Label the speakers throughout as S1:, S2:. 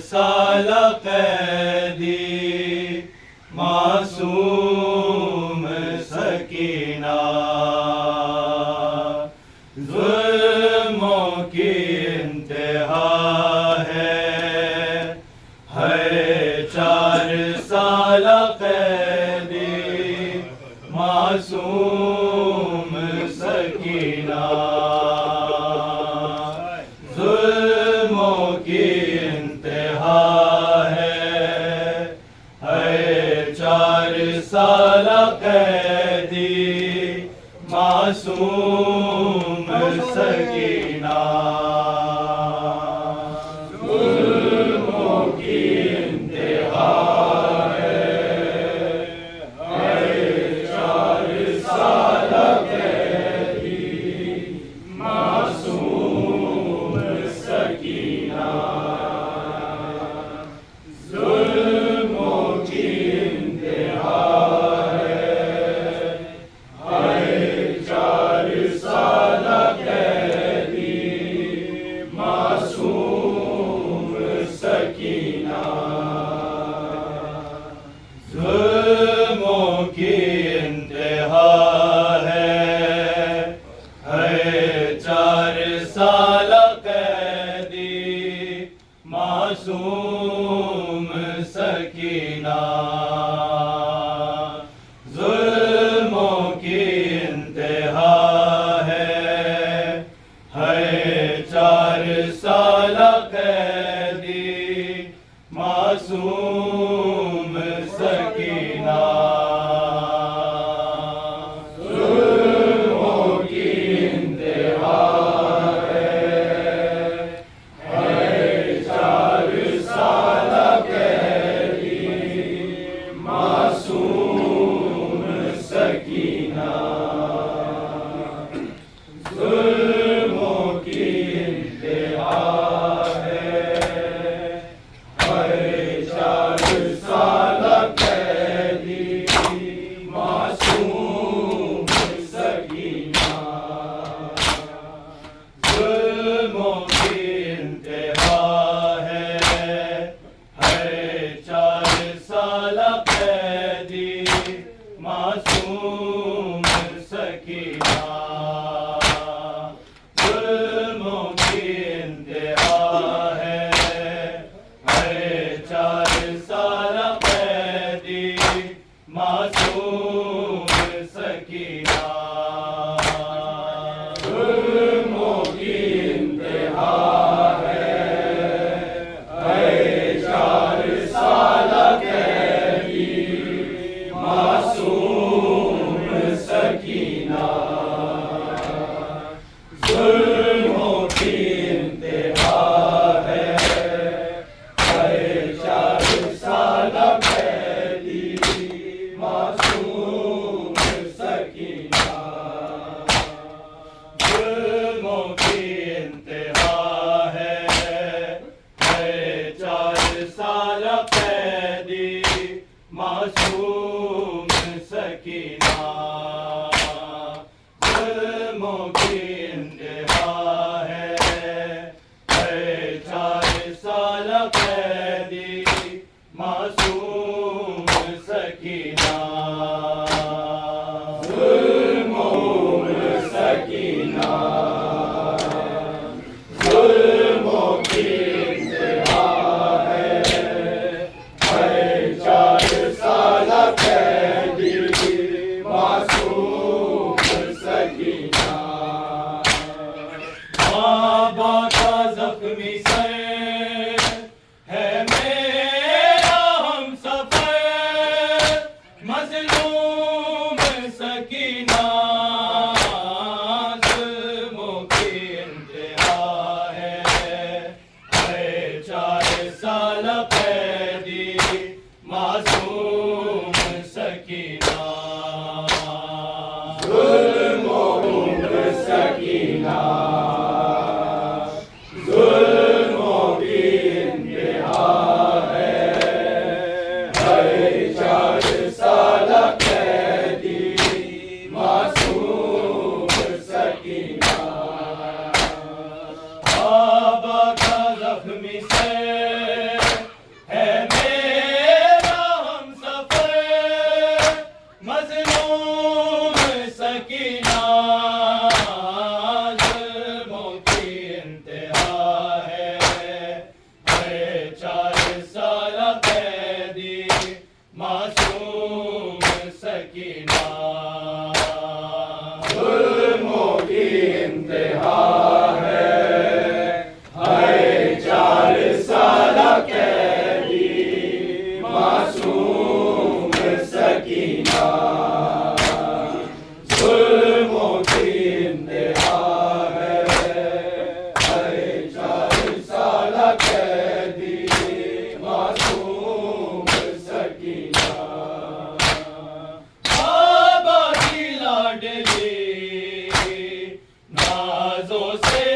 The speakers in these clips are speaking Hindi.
S1: साल कैदी मासूम सकीना जुल्मों की इंतहा है 4 साल कैदी मासूम सकीना जुल्मों की इंतहा है 4 साल कैदी मासूम सकीना जुल्मों की इंतहा है 4 साल कैदी मासूम सकीना जुल्मों की इंतहा है 4 साल कैदी मासूम सकीना जुल्मों की इंतहा है 4 साल कैदी मासूम सकीना जुल्मों की इंतहा है 4 साल कैदी मासूम सकीना जुल्मों की इंतहा है 4 साल कैदी मासूम सकीना जुल्मों की इंतहा है 4 साल कैदी मासूम सकीना जुल्मों की इंतहा है 4 साल कैदी मासूम सकीना जुल्मों की इंतहा है 4 साल कैदी मासूम सकीना जुल्मों की इंतहा है 4 साल कैदी मासूम सकीना जुल्मों की इंतहा है 4 साल कैदी मासूम सकीना सकीना जुल्मों की इंतहा है 4 साल कैदी मासूम सकीना बाबा का जख्मी सर है मेरा हमसफर मजलूम सकीना जुल्मों की इंतहा है 4 साल कैदी मासूम सकीना जुल्मों सकीना जुल्मों की इंतहा है 4 साल कैदी मासूम सकीना बाबा का जख्मी सर है मेरा हमसफर मजलूम सकीना जुल्मों की इंतहा है 4 साल कैदी मासूम सकीना जुल्मों की इंतहा है 4 साल कैदी मासूम सकीना जुल्मों की इंतहा है 4 साल कैदी मासूम सकीना बाबा की लाडली नाजों से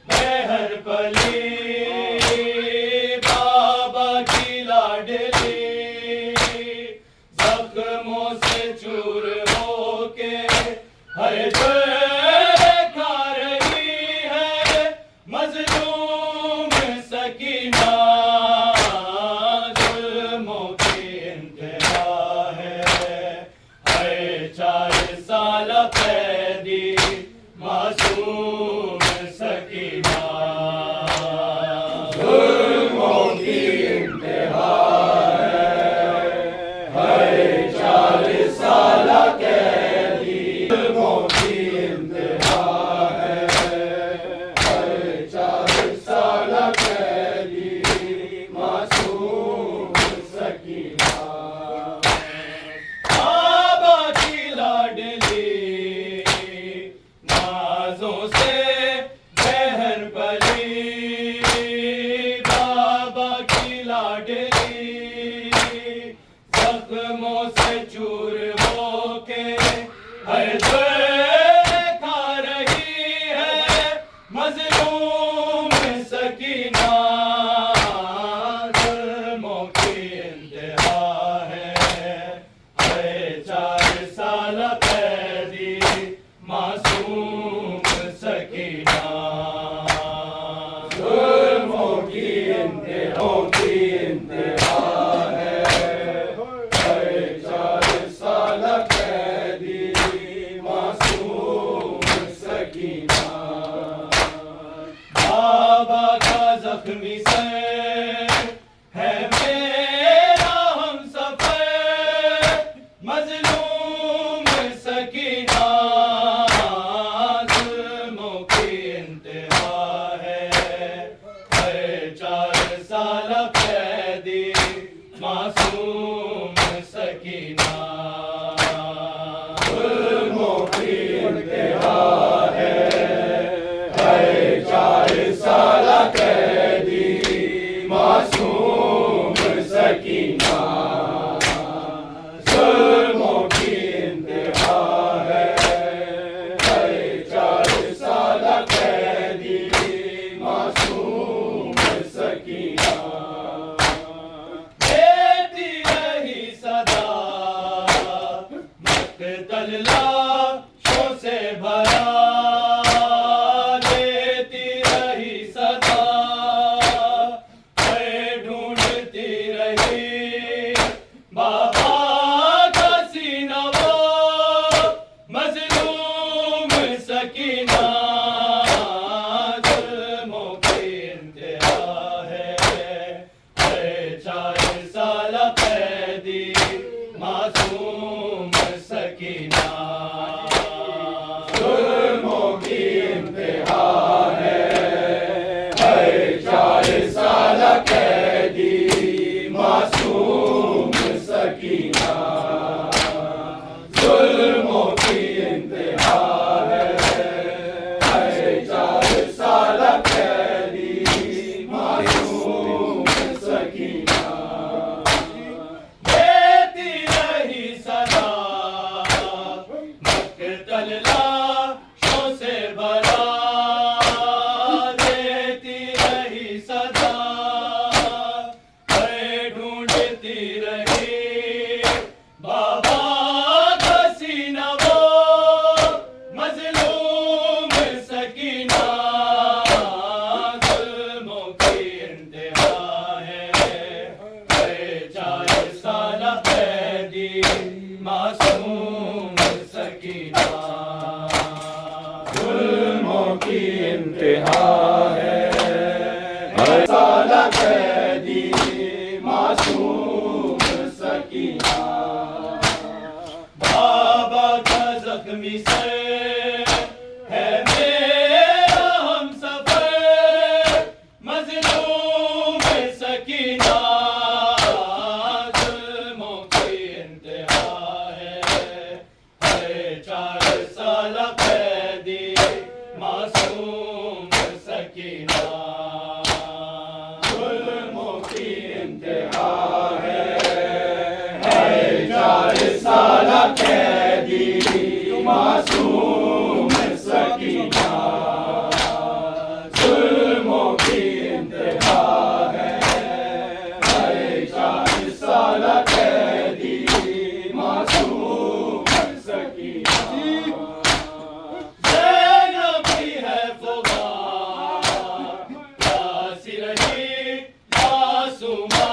S1: बहर पली बाबा की लाडली जख्मों से चूर होके हर जगह खा रही है मजलूम सकीना जुल्मों की इंतहा है 4 साल कैदी मासूम सकीना जुल्मों की इंतहा है 4 साल कैदी जुल्मों की इंतहा है 4 साल कैदी मासूम सकीना बाबा की लाडली नाजों से बहर पली बाबा की लाडली जख्मों से चूर होके हर जगह खा रही है मजलूम सकीना जुल्मों की इंतहा है 4 साल कैदी मासूम सकीना जुल्मों की इंतहा है 4 साल कैदी मासूम सकीना बाबा का जख्मी सर है मेरा हमसफर मजलूम सकीना जुल्मों की इंतहा है 4 साल कैदी मासूम सकीना जुल्मों की इंतहा है 4 साल कैदी मासूम सकीना जुल्मों की इंतहा है 4 साल कैदी मासूम सकीना देती रही सदा मक्तल लाशों से भरा देती रही सदा ढूंढती रही बाबा का सीना वो मजलूम सकीना सकीना।
S2: जुल्मों की इंतहा है 4 साल कैदी मासूम सकीना। जुल्मों की इंतहा है 4 साल कैदी मासूम सकीना।
S1: देती रही सदा मक्तल लाशों से भरा, देती रही सदा है ढूंढती रही बाबा का सीना वो मजलूम सकीना। जुल्मों की इंतहा है 4 साल कैदी मासूम सकीना।
S2: जुल्मों की इंतहा है 4 साल कैदी मासूम सकीना।
S1: बाबा का जख्मी सर है मेरा हमसफर मजलूम सकीना। जुल्मों की इंतहा है 4 साल कैदी मासूम सकीना।
S2: जुल्मों की इंतहा है 4 साल कैदी मासूम सकीना। जुल्मों की इंतहा है 4 साल कैदी मासूम सकीना।
S1: ज़ैनब की है फ़ुग़ान, प्यासी रही मासूमा।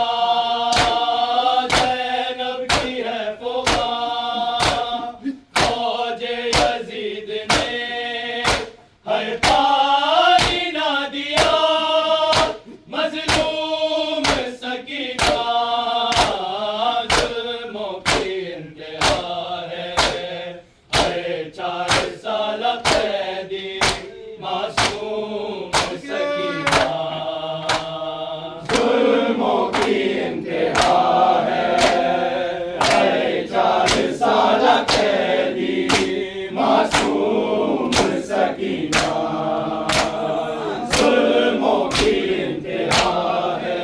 S1: ज़ैनब की है फ़ुग़ान, फ़ौजे यज़ीद ने है पानी ना दिया मज़लूम सकीना। जुल्मों की इंतहा है 4 साल कैदी मासूम सकीना।
S2: जुल्मों की इंतहा है 4 साल कैदी मासूम सकीना। जुल्मों की इंतहा है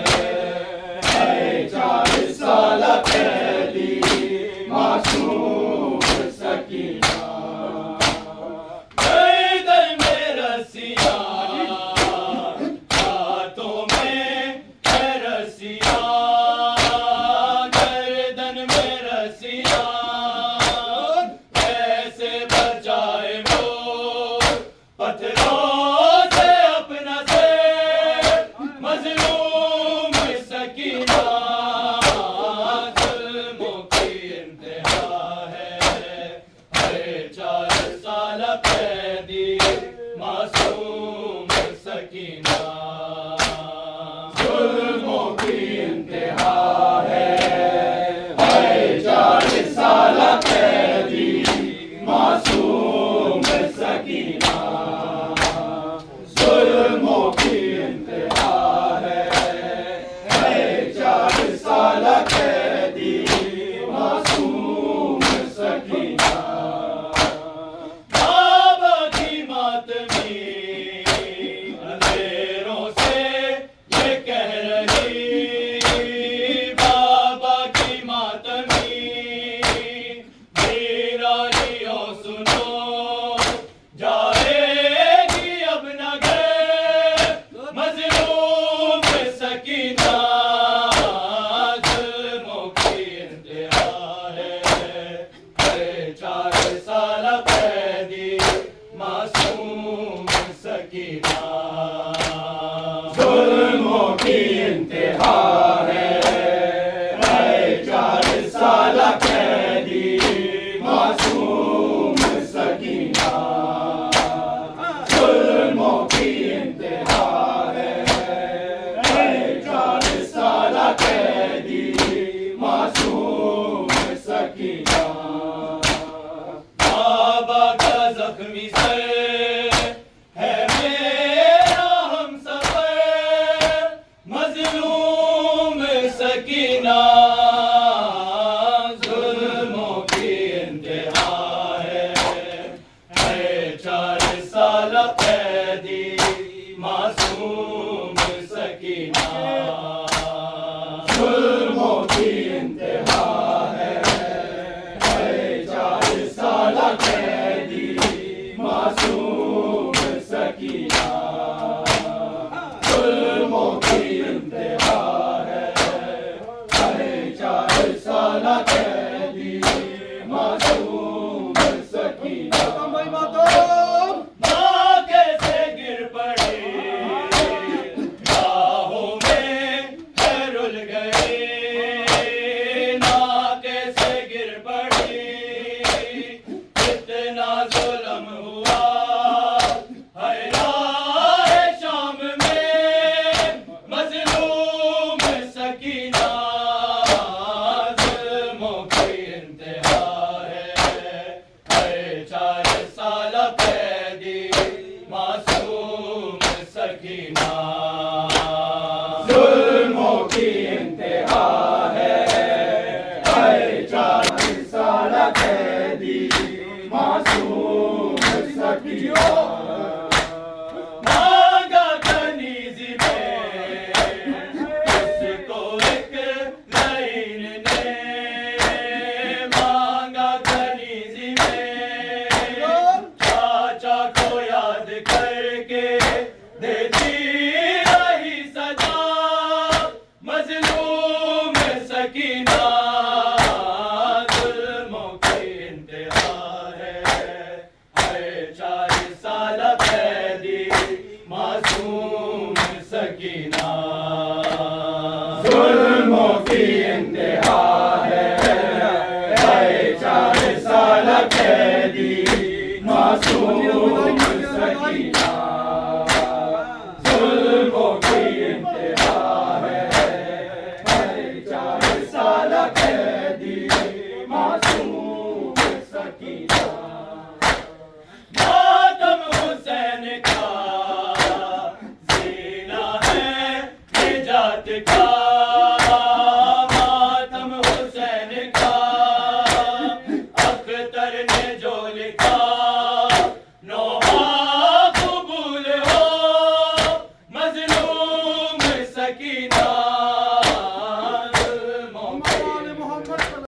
S2: 4 साल कैदी मासूम सकीना।
S1: गर्दन में रस्सियाँ, हाथों में है रस्सियाँ। गर्दन में रस्सियाँ, कैसे बचाए वो पत्थरों से अपना सिर मजलूम सकीना। जुल्मों की इंतहा है 4 साल कैदी मासूम सकीना।
S2: जुल्मों की इंतहा है 4 साल कैदी मासूम सकीना। जुल्मों की इंतहा है 4 साल कैदी मासूम सकीना।
S1: बाबा की मातमी जख्मी सर है मेरा हमसफर, मजलूम सकीना जुल्मों की इंतहा है 4 साल कैदी मासूम सकीना।
S2: जुल्मों की इंतहा है 4 साल कैदी मासूम सकीना। जुल्मों की इंतहा है 4 साल कैदी मासूम सकीना।
S1: माँ कैसे गिर पड़ी राहों में है रुल गई, माँ कैसे गिर पड़ी इतना जुल्म हुआ है राहे शाम में, मजलूम सकीना जुल्मों की इंतहा है 4 साल कैदी मासूम सकीना।
S2: जुल्मों की इंतहा है 4 साल कैदी मासूम सकीना।
S1: मांगा कनीज़ी में उसको एक लाइन ने, मांगा कनीज़ी में चाचा को याद करके देती रही सजा, मजलूम सकीना जुल्मों की इंतहा है 4 साल कैदी मासूम सकीना।
S2: जुल्मों की इंतहा है 4 साल कैदी मासूम सकीना। जुल्मों की इंतहा है 4 साल कैदी मासूम सकीना।
S1: मातम हुसैन का जीना है निजात का, मातम हुसैन का अख्तर ने जो लिखा नौहा कबूल हो, मजलूम सकीना